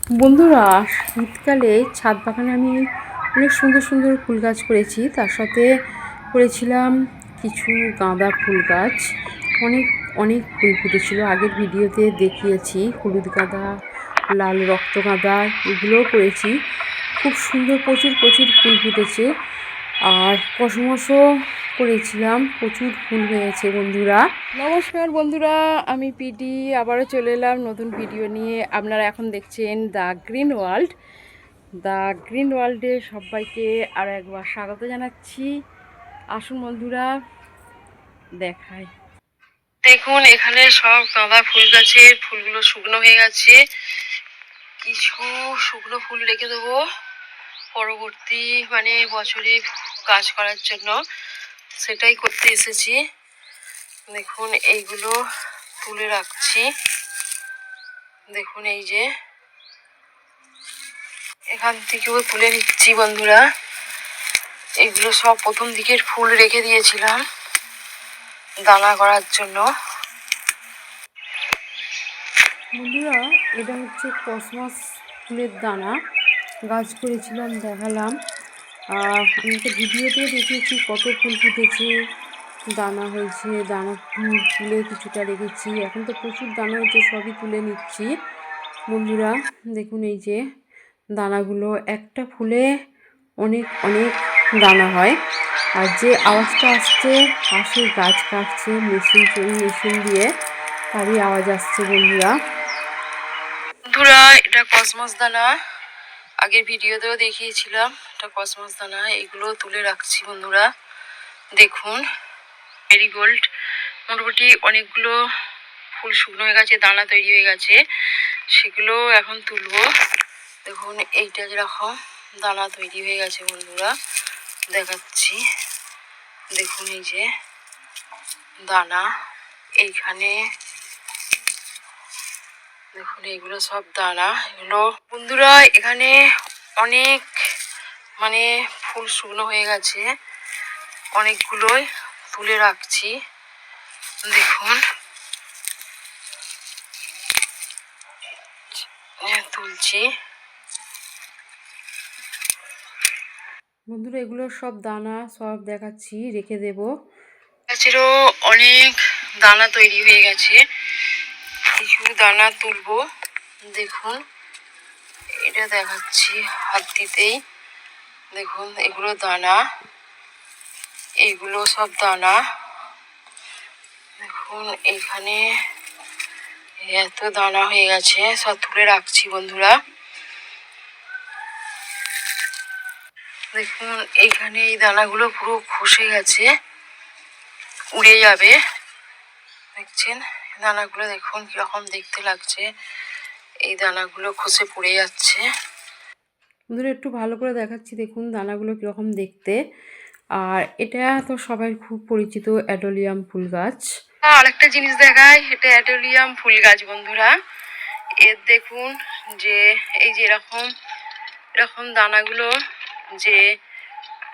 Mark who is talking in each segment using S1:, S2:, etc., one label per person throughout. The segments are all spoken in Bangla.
S1: বন্ধুরা, শীতকালে ছাদ বাগানে আমি অনেক সুন্দর সুন্দর ফুল গাছ করেছি। তার সাথে করেছিলাম কিছু গাঁদা ফুল গাছ। অনেক অনেক ফুল ফুটেছিল, আগের ভিডিওতে দেখিয়েছি। হলুদ গাঁদা, লাল রক্ত গাঁদা এগুলোও করেছি। খুব সুন্দর প্রচুর প্রচুর ফুল ফুটেছে। আর কসমসও করেছিলাম, প্রচুর ফুল হয়েছে বন্ধুরা। নমস্কার বন্ধুরা, আমি পিডি আবারও চলে এলাম নতুন ভিডিও নিয়ে। আপনারা এখন দেখছেন the green world. The green ওয়ার্ল্ডে সবাইকে আরও একবার স্বাগত জানাচ্ছি। আসুন বন্ধুরা, দেখাই। দেখুন, এখানে সব গাঁদা ফুল গাছের ফুলগুলো শুকনো হয়ে গেছে। কিছু শুকনো ফুল রেখে দেবো পরবর্তী বছরে কাজ করার জন্য, সেটাই করতে এসেছি। দেখুন, এইগুলো তুলে রাখছি। দেখুন, এই যে এখান থেকেও তুলে নিচ্ছি বন্ধুরা। এগুলো সব প্রথম দিকের ফুল রেখে দিয়েছিলাম দানা করার জন্য। বন্ধুরা, এটা হচ্ছে কসমস ফুলের দানা, গাছ করেছিলাম, দেখালাম। আমি একটা ভিডিওতেও দেখিয়েছি কত ফুল ফুটেছে, দানা হয়েছে। দানা তুলে কিছুটা রেখেছি, এখন তো প্রচুর দানা হচ্ছে, সবই তুলে নিচ্ছি বন্ধুরা। দেখুন, এই যে দানাগুলো, একটা ফুলে অনেক অনেক দানা হয়। আর যে আওয়াজটা আসছে, পাশে গাছ কাটছে মেশিন দিয়ে, তারই আওয়াজ আসছে বন্ধুরা। এটা কসমস দানা, আগের ভিডিওতেও দেখিয়েছিলাম। এটা কসমস দানা, এগুলো তুলে রাখছি বন্ধুরা। দেখুন, মেরিগোল্ড মোটামুটি অনেকগুলো ফুল শুকনো হয়ে গেছে, দানা তৈরি হয়ে গেছে, সেগুলো এখন তুলবো। দেখুন, এইটা যেরকম দানা তৈরি হয়ে গেছে বন্ধুরা, দেখাচ্ছি। দেখুন, এই যে দানা এইখানে, দেখুন এগুলো সব দানা। এগুলো বন্ধুরা, এখানে অনেক ফুল শুকনো হয়ে গেছে, অনেকগুলোই তুলে রাখছি। দেখুন, তুলছি বন্ধুরা। এগুলো সব দানা সব দেখাচ্ছি, রেখে দেব। গাছেরও অনেক দানা তৈরি হয়ে গেছে, কিছু দানা তুলবো। দেখুন, এটা দেখাচ্ছি হাত দিতেই। দেখুন, এগুলো দানা, এইগুলো সব দানা। দেখুন, এইখানে এত দানা হয়ে গেছে, সব তুলে রাখছি বন্ধুরা। দেখুন, এইখানে এই দানাগুলো পুরো খসে গেছে, উড়ে যাবে। দেখছেন দানাগুলো, দেখুন কিরকম দেখতে লাগছে। এই দানাগুলো খসে পড়ে যাচ্ছে বন্ধুরা। একটু ভালো করে দেখাচ্ছি, দেখুন দানাগুলো কিরকম দেখতে। আর এটা তো সবাই খুব পরিচিত অ্যাডোলিয়াম ফুল গাছ। আর একটা জিনিস দেখায়, এটা অ্যাডোলিয়াম ফুল গাছ বন্ধুরা। এর দেখুন যে এই যে এরকম দানাগুলো যে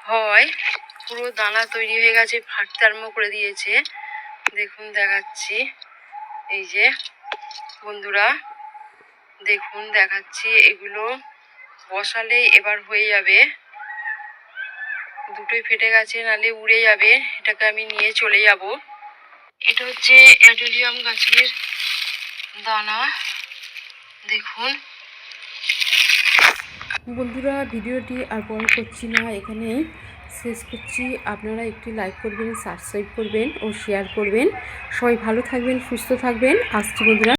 S1: হয়, পুরো দানা তৈরি হয়ে গেছে, ফাটতে আরম্ভ করে দিয়েছে। দেখুন, দেখাচ্ছি, এই যে বন্ধুরা দেখুন, দেখাচ্ছি। এগুলো বসালে এবার হয়ে যাবে, দুটোই ফেটে গেছে, নালে উড়ে যাবে। এটাকে আমি নিয়ে চলে যাব। এটা হচ্ছে অ্যাডোলিয়াম গাছের দানা। দেখুন বন্ধুরা, ভিডিওটি আর বড় করছি না, এখানেই শেষ করছি। আপনারা একটি লাইক করবেন, সাবস্ক্রাইব করবেন ও শেয়ার করবেন। সবাই ভালো থাকবেন, সুস্থ থাকবেন। আসছি বন্ধুরা।